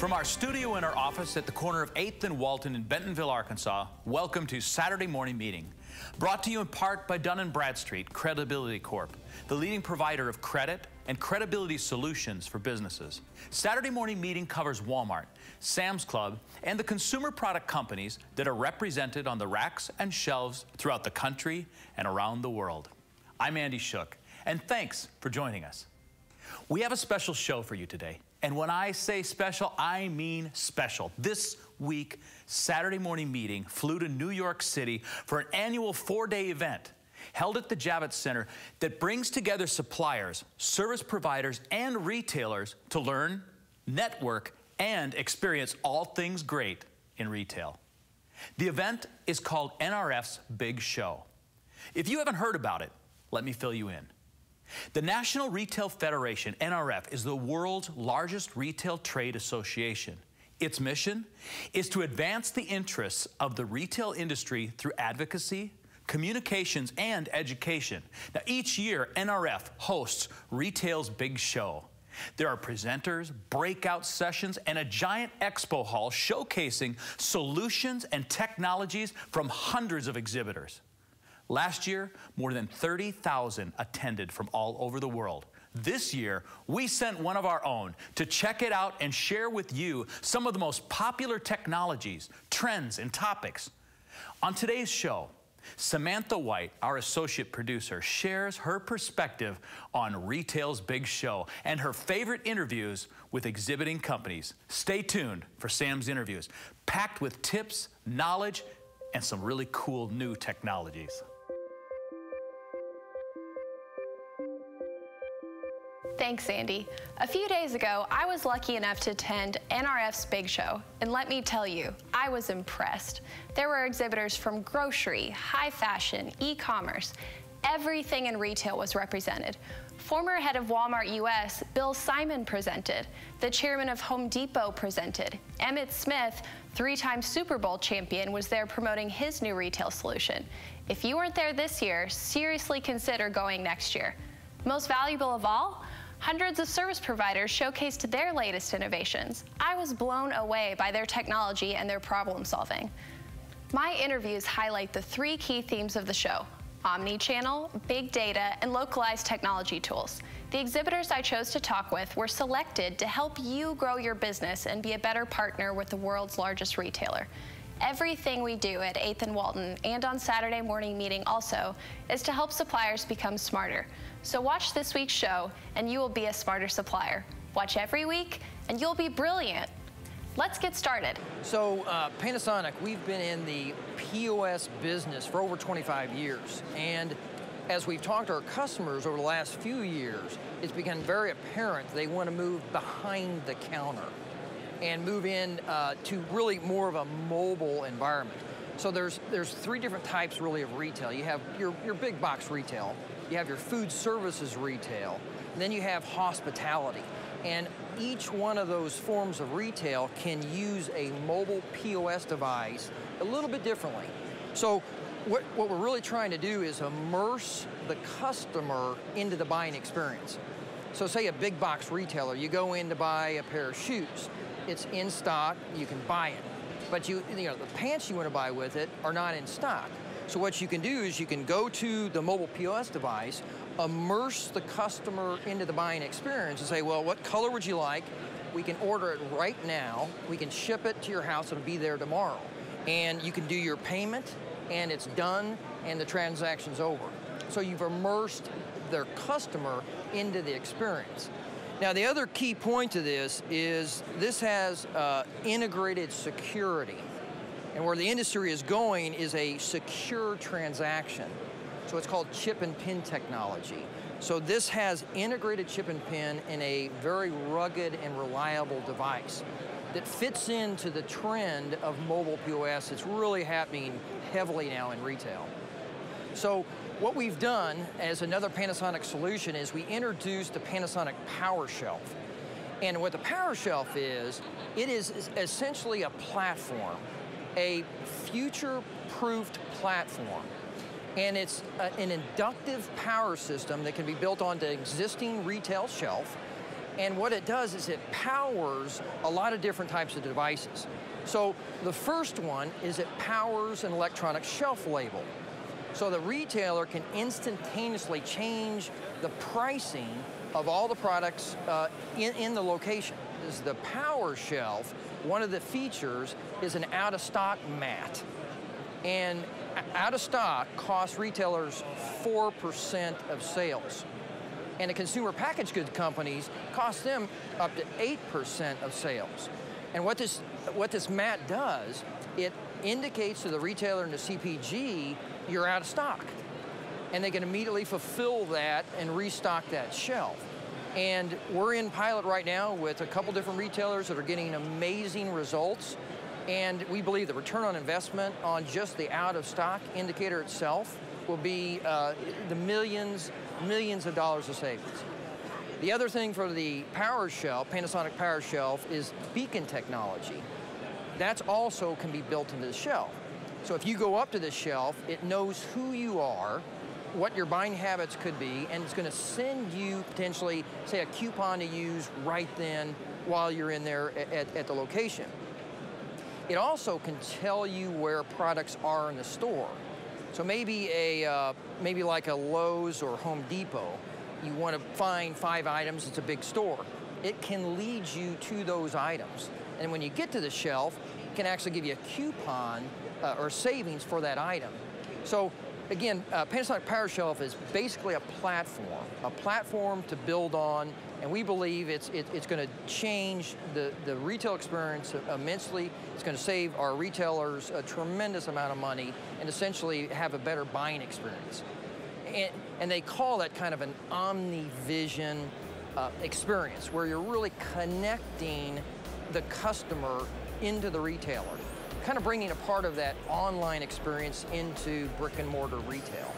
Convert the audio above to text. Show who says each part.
Speaker 1: From our studio in our office at the corner of 8th and Walton in Bentonville, Arkansas, welcome to Saturday Morning Meeting. Brought to you in part by Dun & Bradstreet Credibility Corp., the leading provider of credit and credibility solutions for businesses. Saturday Morning Meeting covers Walmart, Sam's Club, and the consumer product companies that are represented on the racks and shelves throughout the country and around the world. I'm Andy Shook, and thanks for joining us. We have a special show for you today. And when I say special, I mean special. This week, Saturday Morning Meeting flew to New York City for an annual 4-day event held at the Javits Center that brings together suppliers, service providers, and retailers to learn, network, and experience all things great in retail. The event is called NRF's Big Show. If you haven't heard about it, let me fill you in. The National Retail Federation, NRF, is the world's largest retail trade association. Its mission is to advance the interests of the retail industry through advocacy, communications, and education. Now, each year, NRF hosts Retail's Big Show. There are presenters, breakout sessions, and a giant expo hall showcasing solutions and technologies from hundreds of exhibitors. Last year, more than 30,000 attended from all over the world. This year, we sent one of our own to check it out and share with you some of the most popular technologies, trends, and topics. On today's show, Samantha White, our associate producer, shares her perspective on Retail's Big Show and her favorite interviews with exhibiting companies. Stay tuned for Sam's interviews, packed with tips, knowledge, and some really cool new technologies.
Speaker 2: Thanks, Andy. A few days ago, I was lucky enough to attend NRF's Big Show, and let me tell you, I was impressed. There were exhibitors from grocery, high fashion, e-commerce. Everything in retail was represented. Former head of Walmart US, Bill Simon, presented. The chairman of Home Depot presented. Emmett Smith, 3-time Super Bowl champion, was there promoting his new retail solution. If you weren't there this year, seriously consider going next year. Most valuable of all, hundreds of service providers showcased their latest innovations. I was blown away by their technology and their problem solving. My interviews highlight the 3 key themes of the show: omni-channel, big data, and localized technology tools. The exhibitors I chose to talk with were selected to help you grow your business and be a better partner with the world's largest retailer. Everything we do at 8th and Walton and on Saturday Morning Meeting also is to help suppliers become smarter. So watch this week's show and you will be a smarter supplier. Watch every week and you'll be brilliant. Let's get started.
Speaker 3: So Panasonic, we've been in the POS business for over 25 years. And as we've talked to our customers over the last few years, it's become very apparent they want to move behind the counter and move in to really more of a mobile environment. So there's 3 different types really of retail. You have your big box retail, you have your food services retail, and then you have hospitality. And each one of those forms of retail can use a mobile POS device a little bit differently. So what we're really trying to do is immerse the customer into the buying experience. So say a big box retailer, you go in to buy a pair of shoes. It's in stock, you can buy it. But the pants you want to buy with it are not in stock. So what you can do is you can go to the mobile POS device, immerse the customer into the buying experience and say, well, what color would you like? We can order it right now. We can ship it to your house. It'll be there tomorrow. And you can do your payment, and it's done, and the transaction's over. So you've immersed their customer into the experience. Now, the other key point to this is this has integrated security. And where the industry is going is a secure transaction. So it's called chip and pin technology. So this has integrated chip and pin in a very rugged and reliable device that fits into the trend of mobile POS. It's really happening heavily now in retail. So what we've done as another Panasonic solution is we introduced the Panasonic Powershelf. And what the Powershelf is, it is essentially a platform, a future-proofed platform. And it's an inductive power system that can be built onto existing retail shelf And what it does is it powers a lot of different types of devices. So the first one is it powers an electronic shelf label. So the retailer can instantaneously change the pricing of all the products in the location. This is the Powershelf. One of the features is an out-of-stock mat. And out-of-stock costs retailers 4% of sales. And the consumer packaged goods companies cost them up to 8% of sales. And what this mat does, it indicates to the retailer and the CPG, you're out of stock. And they can immediately fulfill that and restock that shelf. And we're in pilot right now with a couple different retailers that are getting amazing results. And we believe the return on investment on just the out-of-stock indicator itself will be the millions of dollars of savings. The other thing for the Powershelf, Panasonic Powershelf, is beacon technology. That's also can be built into the shelf. So if you go up to the shelf, it knows who you are, what your buying habits could be, and it's going to send you potentially, say, a coupon to use right then while you're in there at the location. It also can tell you where products are in the store. So maybe maybe like a Lowe's or Home Depot, you want to find 5 items, it's a big store. It can lead you to those items. And when you get to the shelf, it can actually give you a coupon or savings for that item. So again, Panasonic Powershelf is basically a platform to build on, and we believe it's going to change the retail experience immensely. It's going to save our retailers a tremendous amount of money and essentially have a better buying experience. And they call that kind of an omni-vision experience, where you're really connecting the customer into the retailer, kind of bringing a part of that online experience into brick and mortar retail.